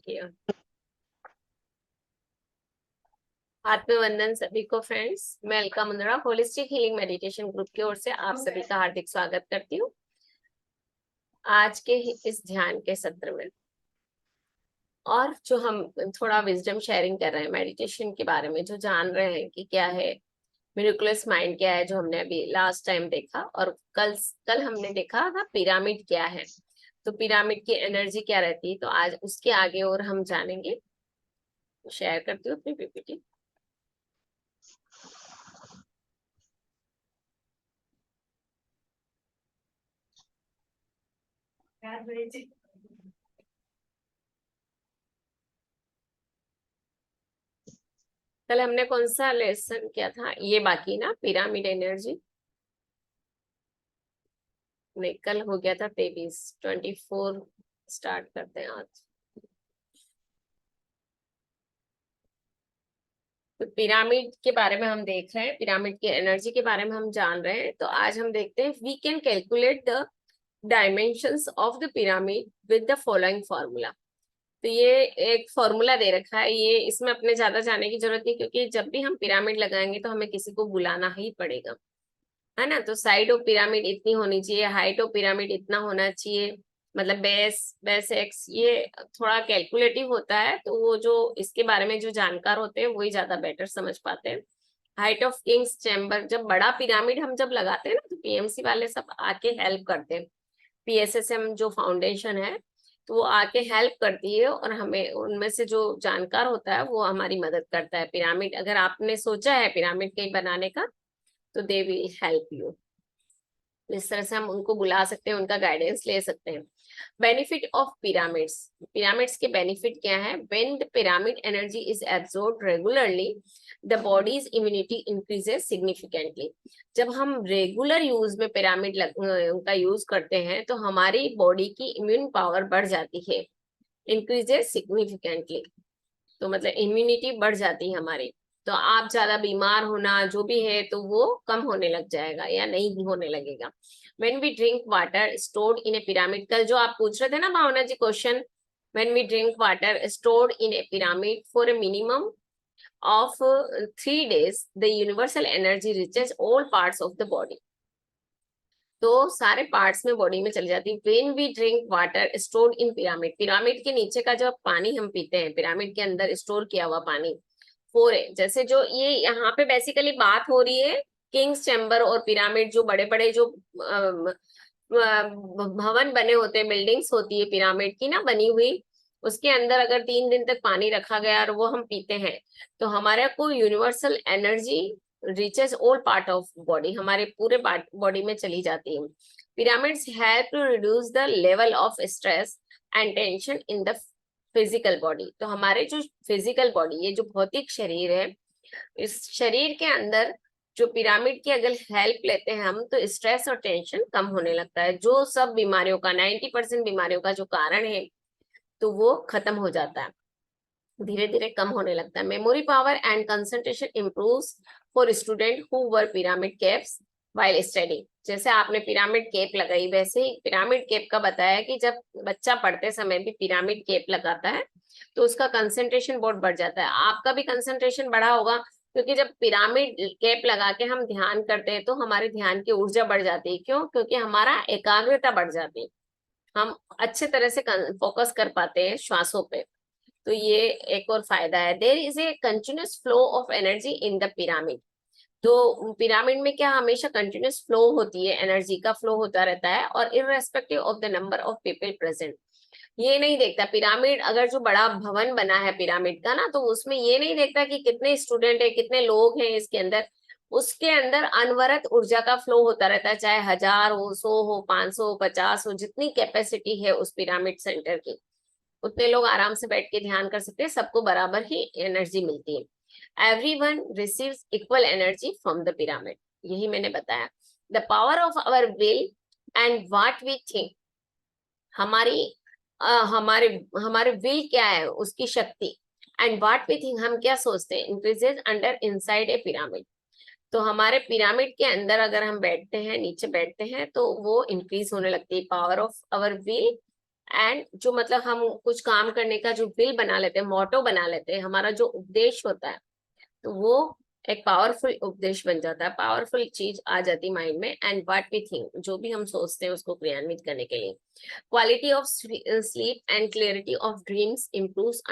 किया। आत्मवंदन सभी को फ्रेंड्स, मैं Alka Mundra holistic healing meditation group की ओर से आप सभी का हार्दिक स्वागत करती हूँ। आज के इस ध्यान के सत्र में और जो हम थोड़ा विजडम शेयरिंग कर रहे हैं मेडिटेशन के बारे में, जो जान रहे हैं कि क्या है मिरेकुलस माइंड, क्या है जो हमने अभी लास्ट टाइम देखा, और कल कल हमने देखा था पिरामिड क्या है। तो पिरामिड की एनर्जी क्या रहती है, तो आज उसके आगे और हम जानेंगे। शेयर करती हूँ अपनी पीपीटी। कल हमने कौन सा लेसन किया था, ये बाकी ना, पिरामिड एनर्जी। नहीं, कल हो गया था 23, 24 स्टार्ट करते हैं आज। तो पिरामिड के बारे में हम देख रहे हैं, पिरामिड की एनर्जी के बारे में हम जान रहे हैं। तो आज हम देखते हैं we can calculate the dimensions of the pyramid with the following formula. तो ये एक फॉर्मूला दे रखा है, ये इसमें अपने ज्यादा जाने की जरूरत नहीं, क्योंकि जब भी हम पिरामिड लगाएंगे तो हमें किसी को बुलाना ही पड़ेगा, है ना। तो साइड ऑफ पिरामिड इतनी होनी चाहिए, हाइट ऑफ पिरामिड इतना होना चाहिए, मतलब बेस बेस एक्स, ये थोड़ा कैलकुलेटिव होता है। तो वो जो इसके बारे में जो जानकार होते हैं वही ज्यादा बेटर समझ पाते हैं। हाइट ऑफ किंग्स चैम्बर, जब बड़ा पिरामिड हम जब लगाते हैं ना, तो पीएमसी वाले सब आके हेल्प करते हैं। पीएसएसएम जो फाउंडेशन है, तो वो आके हेल्प करती है, और हमें उनमें से जो जानकार होता है वो हमारी मदद करता है। पिरामिड अगर आपने सोचा है पिरामिड कहीं बनाने का, तो दे विल हेल्प यू। इस तरह से हम उनको बुला सकते हैं, उनका गाइडेंस ले सकते हैं। बेनिफिट ऑफ पिरामिड्स, पिरामिड्स के बेनिफिट क्या है। When the pyramid energy is absorbed regularly, the bodies immunity increases significantly. जब हम रेगुलर यूज में पिरामिड उनका यूज करते हैं, तो हमारी बॉडी की इम्यून पावर बढ़ जाती है, इंक्रीजेस सिग्निफिकेंटली। तो मतलब इम्यूनिटी बढ़ जाती है हमारी। तो आप ज्यादा बीमार होना जो भी है, तो वो कम होने लग जाएगा या नहीं भी होने लगेगा। When we drink water stored in a pyramid, कल जो आप पूछ रहे थे ना Bhavna ji question, when we drink water stored in a pyramid for a minimum of 3 days, the universal energy reaches all parts of the body. तो सारे parts में बॉडी में चली जाती है। When we drink water stored in pyramid, pyramid के नीचे का जो पानी हम पीते हैं, पिरामिड के अंदर स्टोर किया हुआ पानी, फोर है जैसे जो ये यहाँ पे बेसिकली बात हो रही है किंग्स चैम्बर और पिरामिड, जो बड़े बड़े जो भवन बने होते हैं, बिल्डिंग्स होती है पिरामिड की ना बनी हुई, उसके अंदर अगर 3 दिन तक पानी रखा गया और वो हम पीते हैं, तो हमारे को universal energy reaches all part of body, हमारे पूरे बॉडी में चली जाती है। Pyramids help to reduce the level of stress and tension in the physical body. तो हमारे जो फिजिकल बॉडी, ये जो भौतिक शरीर है, इस शरीर के अंदर जो पिरामिड की अगर हेल्प लेते हैं हम, तो स्ट्रेस और टेंशन कम होने लगता है। जो सब बीमारियों का 90% बीमारियों का जो कारण है, तो वो खत्म हो जाता है, धीरे धीरे कम होने लगता है। Memory power and concentration improves for student who were pyramid caps while study. जैसे आपने पिरामिड केप लगाई, वैसे ही पिरामिड केप का बताया कि जब बच्चा पढ़ते समय भी पिरामिड केप लगाता है, तो उसका कंसंट्रेशन बहुत बढ़ जाता है। आपका भी कंसंट्रेशन बढ़ा होगा, क्योंकि जब पिरामिड केप लगा के हम ध्यान करते हैं, तो हमारे ध्यान की ऊर्जा बढ़ जाती है। क्यों? क्योंकि हमारा एकाग्रता बढ़ जाती है, हम अच्छे तरह से फोकस कर पाते हैं श्वासों पे। तो ये एक और फायदा है। There is a continuous flow of energy in the pyramid. तो पिरामिड में क्या, हमेशा कंटिन्यूस फ्लो होती है, एनर्जी का फ्लो होता रहता है, और irrespective of the number of people present. ये नहीं देखता पिरामिड, अगर जो बड़ा भवन बना है पिरामिड का ना, तो उसमें ये नहीं देखता कि कितने स्टूडेंट है, कितने लोग हैं इसके अंदर। उसके अंदर अनवरत ऊर्जा का फ्लो होता रहता है, चाहे 1000 हो, 100 हो, 500 हो, 50 हो, जितनी कैपेसिटी है उस पिरामिड सेंटर की, उतने लोग आराम से बैठ के ध्यान कर सकते हैं, सबको बराबर ही एनर्जी मिलती है। Everyone receives equal energy from the pyramid, यही मैंने बताया। The power of our will and what we think, हमारी हमारे हमारे विल क्या है, उसकी शक्ति, एंड व्हाट वी थिंक, हम क्या सोचते हैं, increases under inside a pyramid. तो हमारे पिरामिड के अंदर अगर हम बैठते हैं, नीचे बैठते हैं, तो वो इंक्रीज होने लगती है, power of our will and जो मतलब हम कुछ काम करने का जो विल बना लेते हैं, मोटो बना लेते हैं, हमारा जो उपदेश होता है, तो वो एक पावरफुल उपदेश बन जाता है, पावरफुल चीज आ जाती माइंड में। एंड व्हाट वी थिंक, जो भी हम सोचते हैं उसको क्रियान्वित करने के लिए। Quality of sleep and clarity of dreams improves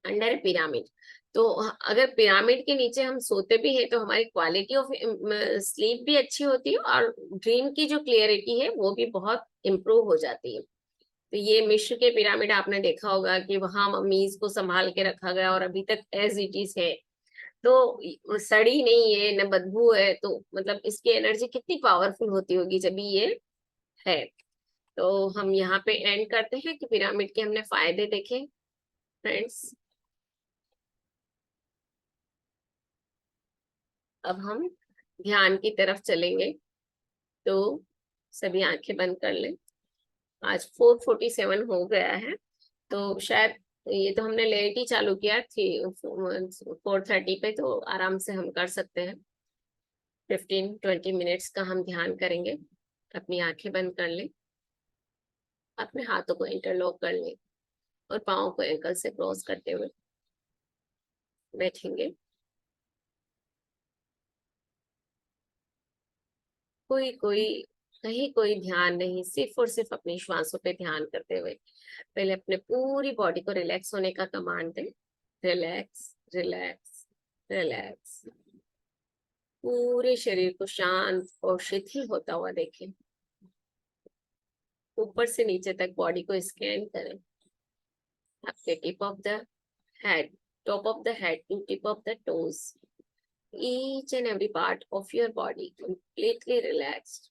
under pyramid. तो अगर पिरामिड के नीचे हम सोते भी हैं तो हमारी क्वालिटी ऑफ स्लीप भी अच्छी होती है, और ड्रीम की जो क्लियरिटी है वो भी बहुत इम्प्रूव हो जाती है। तो ये मिस्र के पिरामिड आपने देखा होगा कि वहां मम्मीज को संभाल के रखा गया और अभी तक एज इट इज है। तो सड़ी नहीं है, न बदबू है, तो मतलब इसकी एनर्जी कितनी पावरफुल होती होगी जब ये है। तो हम यहाँ पे एंड करते हैं कि पिरामिड के हमने फायदे देखे फ्रेंड्स। अब हम ध्यान की तरफ चलेंगे। तो सभी आंखें बंद कर लें। आज 4:47 हो गया है, तो शायद ये तो हमने लेट ही चालू किया थी 4:30 पे, तो आराम से हम कर सकते हैं। 15-20 मिनट्स का हम ध्यान करेंगे। अपनी आंखें बंद कर लें, अपने हाथों को इंटरलॉक कर लें और पाँव को एंकल से क्रॉस करते हुए बैठेंगे। कोई कोई कहीं कोई ध्यान नहीं, सिर्फ और सिर्फ अपनी श्वासों पे ध्यान करते हुए पहले अपने पूरी बॉडी को रिलैक्स होने का कमांड दें। Relax, relax, relax. पूरे शरीर को शांत और शिथिल होता हुआ देखें। ऊपर से नीचे तक बॉडी को स्कैन करें। आपके tip of the head, top of the head to tip of the toes, each and every part of your body completely relaxed।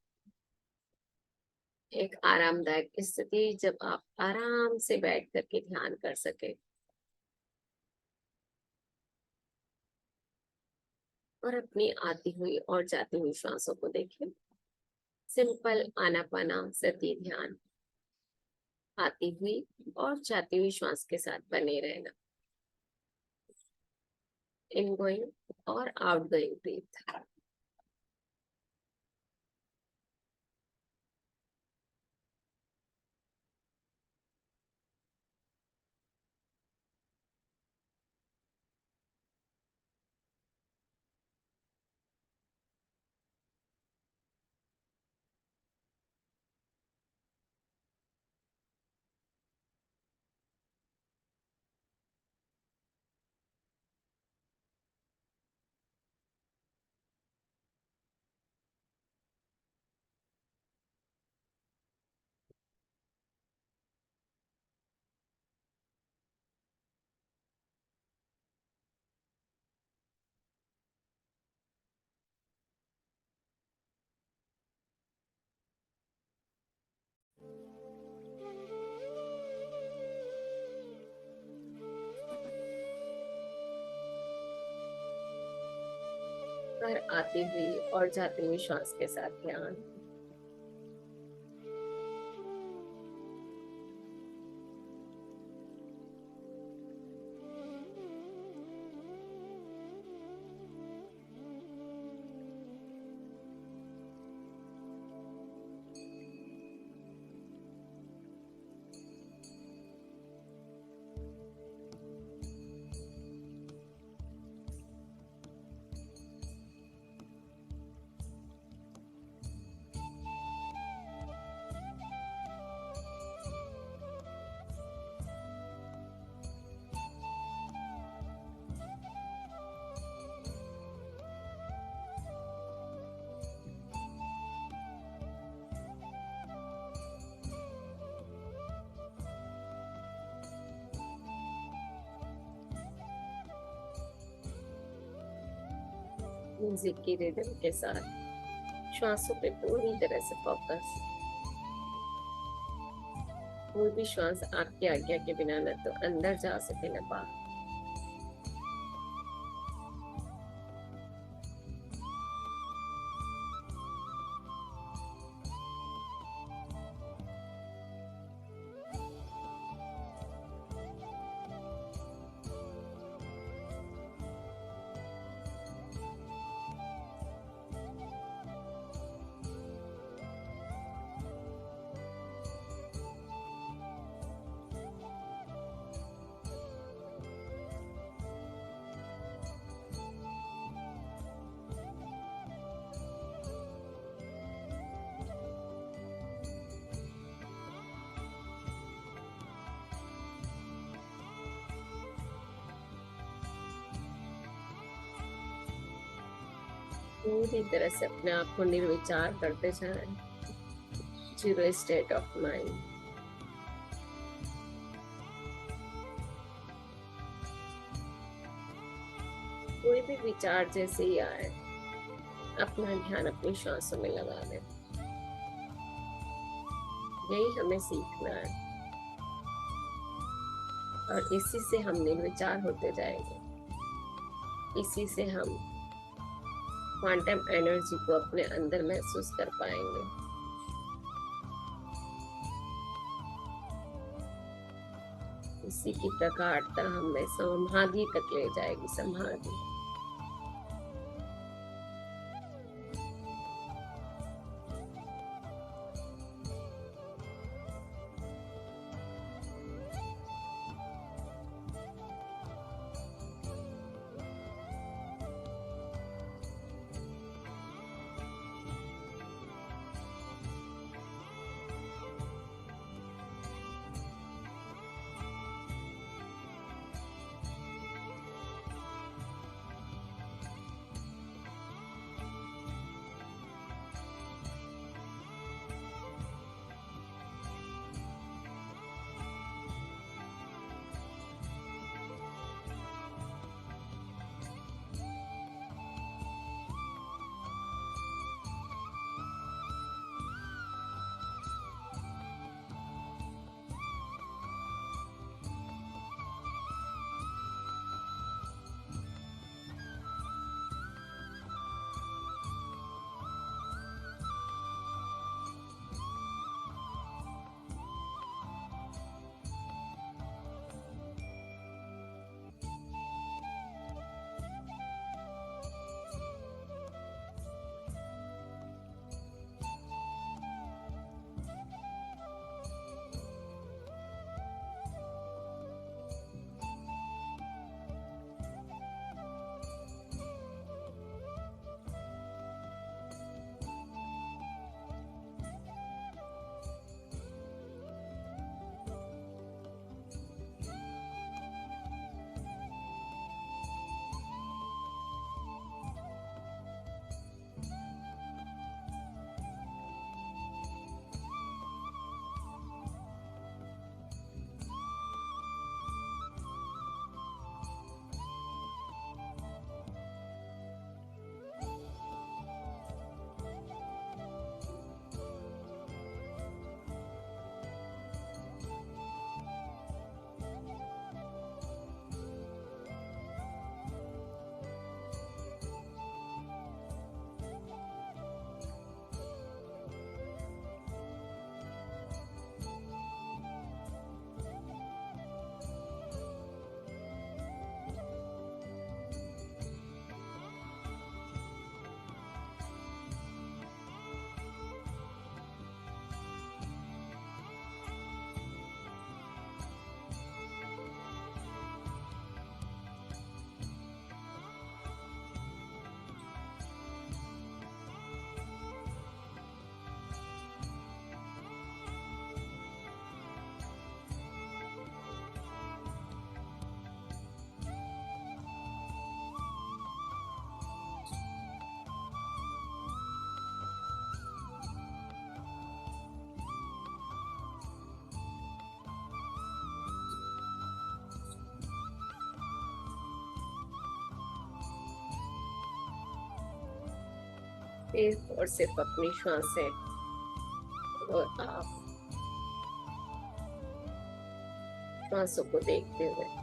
एक आरामदायक स्थिति जब आप आराम से बैठ करके ध्यान कर सके। और अपनी आती हुई और जाती हुई श्वासों को देखें। सिंपल आनापाना सती ध्यान, आती हुई और जाती हुई श्वास के साथ बने रहना। इनगोइंग और आउटगोइंग ब्रीथ। और आती हुई और जाती हुई श्वास के साथ ध्यान। म्यूजिक की रिदम के साथ श्वासों पे पूरी तरह से फोकस। कोई भी श्वास आपकी आज्ञा के बिना न तो अंदर जा सके न बाहर। पूरी तरह से अपने आप को निर्विचार करते जाएं, जीरो स्टेट ऑफ माइंड। कोई भी विचार जैसे ही आए, अपना ध्यान अपनी श्वासों में लगा दें। यही हमें सीखना है, और इसी से हम निर्विचार होते जाएंगे। इसी से हम क्वांटम एनर्जी को अपने अंदर महसूस कर पाएंगे। इसी की प्रगाढ़ता हमें समाधि तक ले जाएगी, समाधि। सिर्फ और सिर्फ अपनी श्वासें और आप श्वासों को देखते हुए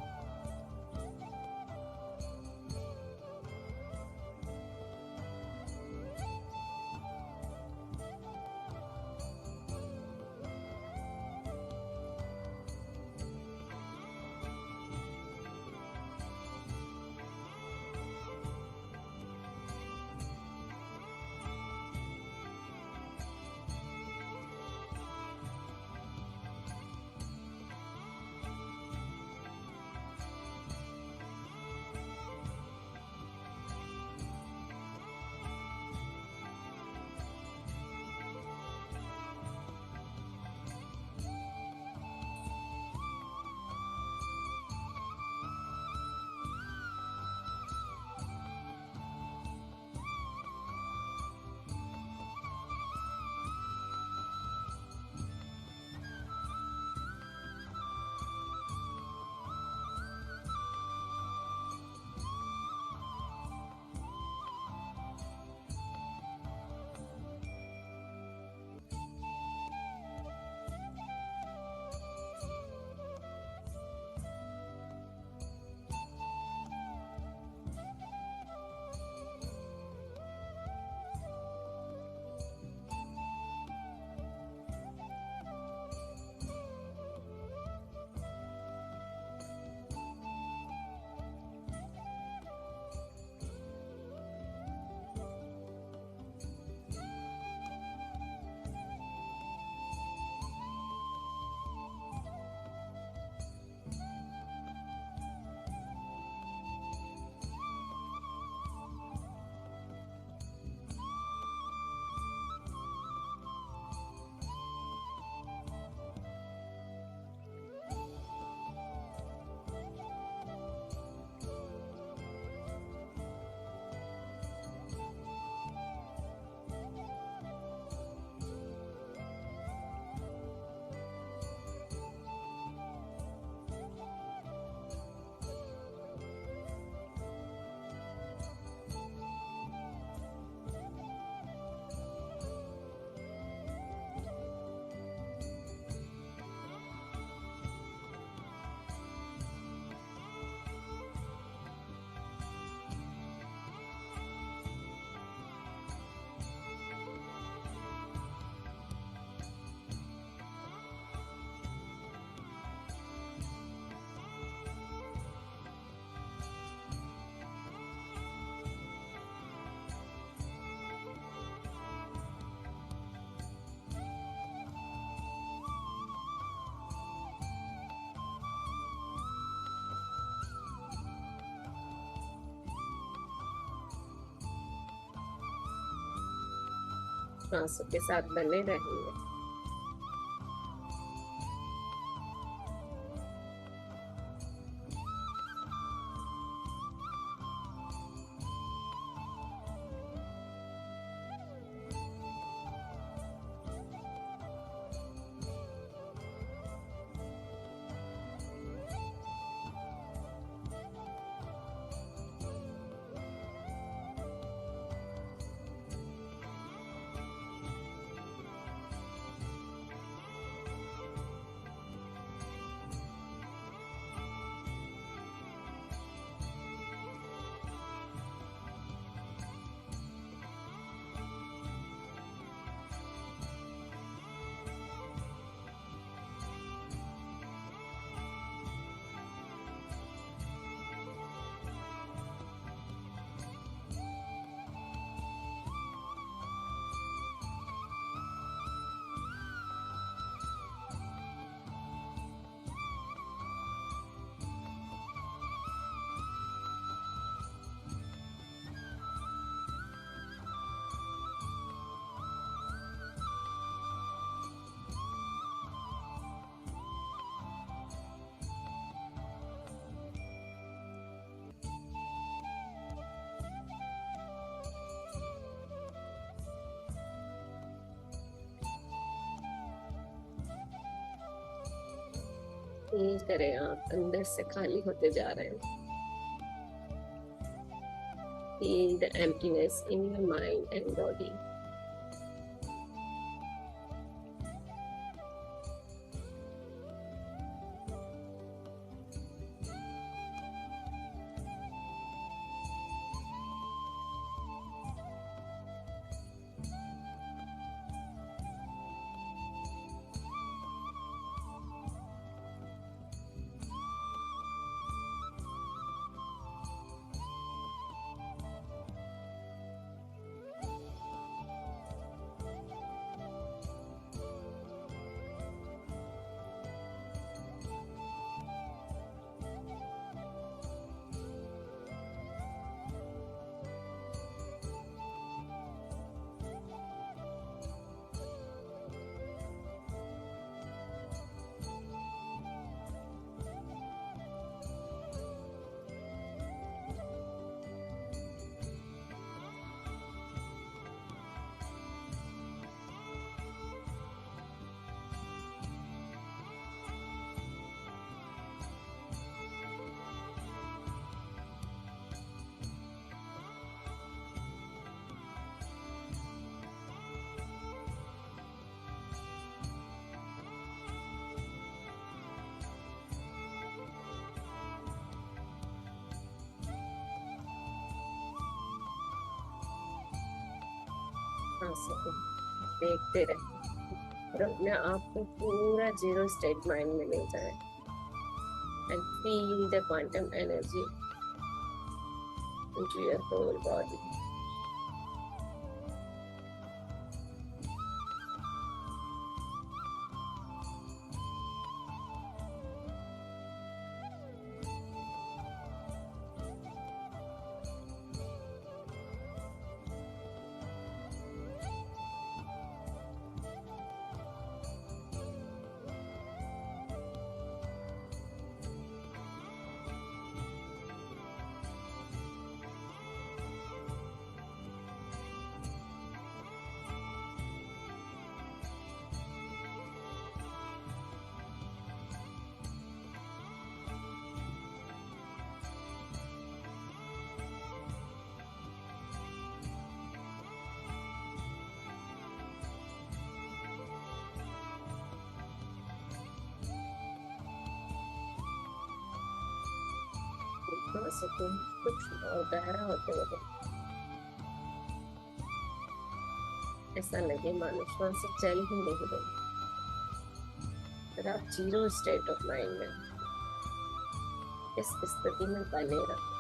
श्वासों के साथ बने रहेंगे। फील करें आप अंदर से खाली होते जा रहे हैं। Feel the emptiness in your mind and body. सांसों को देखते रहे और अपने आप को पूरा जीरो स्टेट माइंड में ले जाए and feel the quantum energy into your whole body. सांसों को कुछ और गहरा होते हुए ऐसा लगे मानो श्वास चल ही नहीं रही, पर आप जीरो स्टेट ऑफ माइंड में इस स्थिति में बने रहो।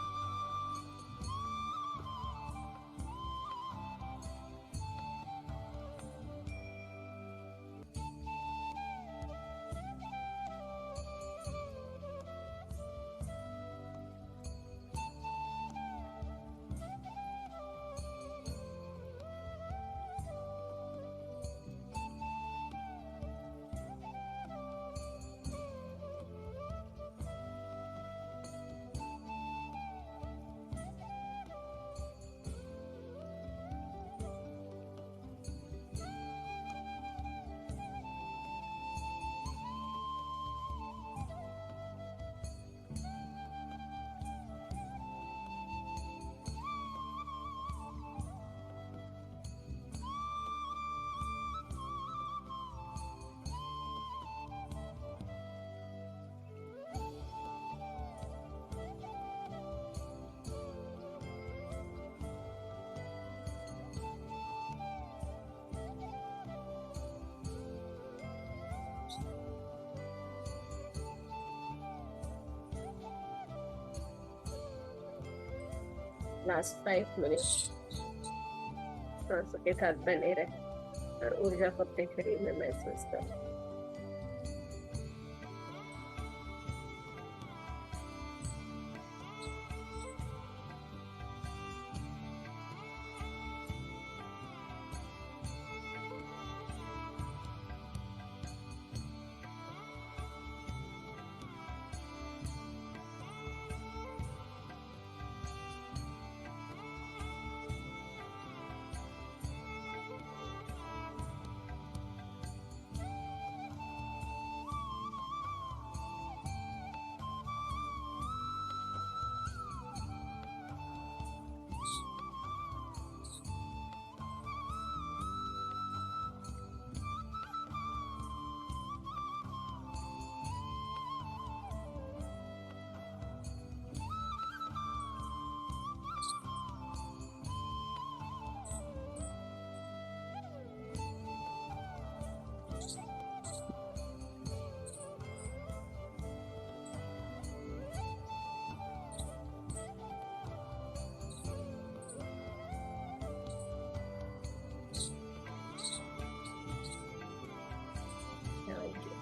लास्ट 5 मिनट सांसों के साथ बने रहे और ऊर्जा को अपने शरीर में महसूस करें।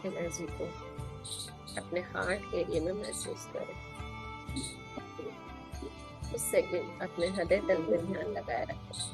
एनर्जी को अपने हार्ट एरिया में महसूस करें। उस सेकंड अपने हृदय तल में ध्यान लगाए रखें।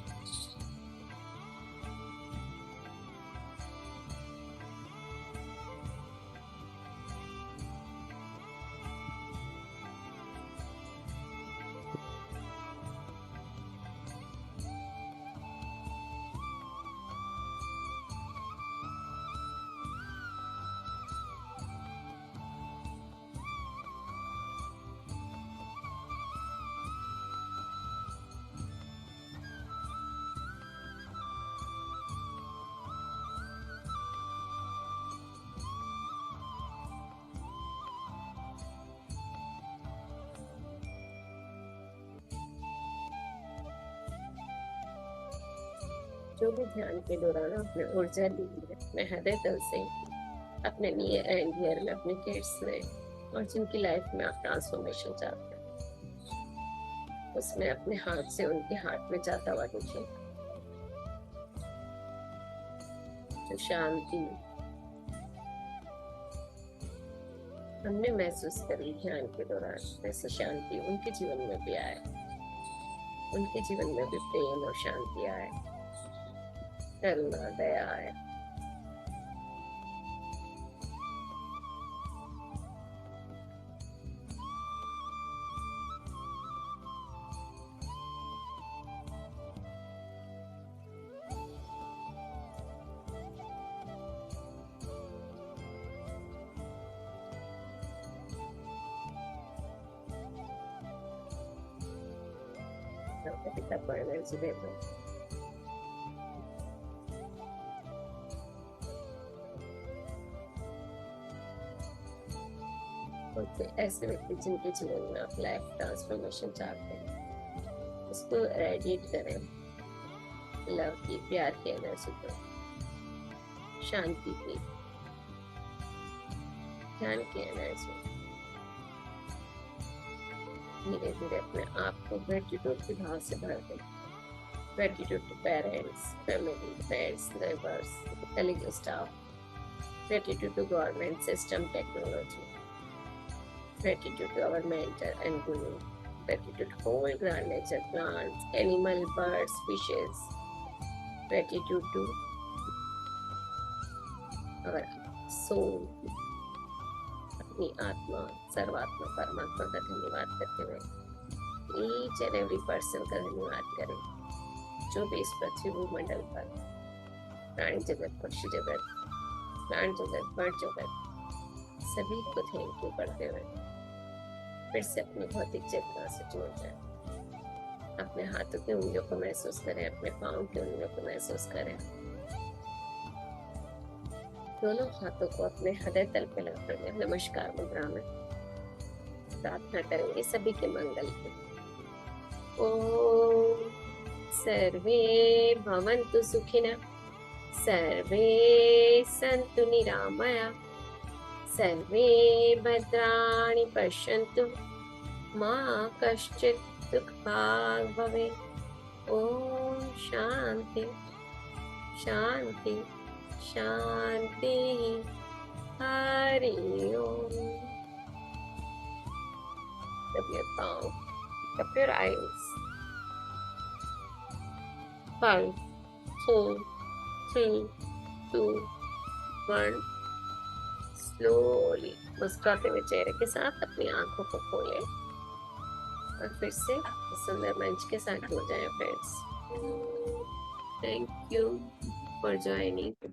जो भी ध्यान के दौरान आपने ऊर्जा ली है, अपने हृदय तल से अपने नियर एंड डियर में, अपने किड्स में और जिनकी लाइफ में आप ट्रांसफॉर्मेशन चाहते हैं, उसमें अपने हार्ट से उनके हार्ट में जाता हुआ देखिए। जो शांति हमने महसूस करी ध्यान के दौरान, वैसी शांति उनके जीवन में भी आए, उनके जीवन में भी प्रेम और शांति आए, करुणा, दया आए। पिता को एनर्जी दे दो। ऐसे व्यक्ति जिनके जीवन में आप लाइफ ट्रांसफॉर्मेशन चाहते हैं, उसको रेडिएट करें लव की, प्यार की एनर्जी को, शांति की, ध्यान की एनर्जी। धीरे धीरे अपने आप को ग्रेटिट्यूड के भाव से भर दें। Gratitude to parents, family, friends, neighbours, colleague, staff. Gratitude to government system, technology. Gratitude to our mentor and guru. Gratitude to whole grand nature, plants, animal, birds, fishes. Gratitude to our soul. अपनी आत्मा, सर्वात्मा, परमात्मा का धन्यवाद करते हुए each and every person का धन्यवाद करें, जो भी इस पृथ्वी भूमंडल पर प्राणी जगत, पक्षी जगत, प्लांट जगत, बर्ड जगत, सभी को थैंक यू करते हुए फिर से अपनी भौतिक चेतना से जुड़ जाए। अपने हाथों की उंगलियों को महसूस करें, अपने पाँव की उंगलियों को महसूस करें। दोनों हाथों को अपने हृदय तल पे लगाकर नमस्कार मुद्रा में प्रार्थना करेंगे सभी के मंगल के। ओम सर्वे भवन्तु सुखिनः, सर्वे सन्तु निरामया, सर्वे भद्राणि पश्यन्तु मा कश्चित् सुख भाग भवे। ओम शांति शांति शांति। हरि ओम। Rub your palm. Rub your eyes. 5, 4, 3, 2, 1. Slowly मुस्कुराते हुए चेहरे के साथ अपनी आंखों को खोलें और फिर से इस सुंदर मंच के साथ हो जाएं friends. Thank you for joining.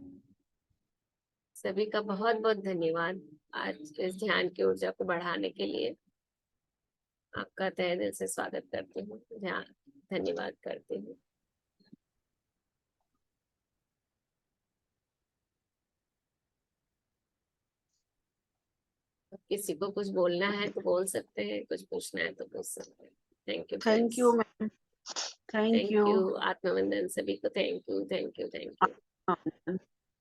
सभी का बहुत बहुत धन्यवाद आज इस ध्यान की ऊर्जा को बढ़ाने के लिए। आपका तहे दिल से स्वागत करती हूँ, धन्यवाद करती हूँ। किसी को कुछ बोलना है तो बोल सकते हैं, कुछ पूछना है तो पूछ सकते हैं। Thank you. Thank you ma'am. Thank you. आत्मवंदन सभी को। Thank you thank you thank you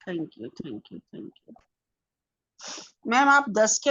thank you thank you thank you. Ma'am आप 10 के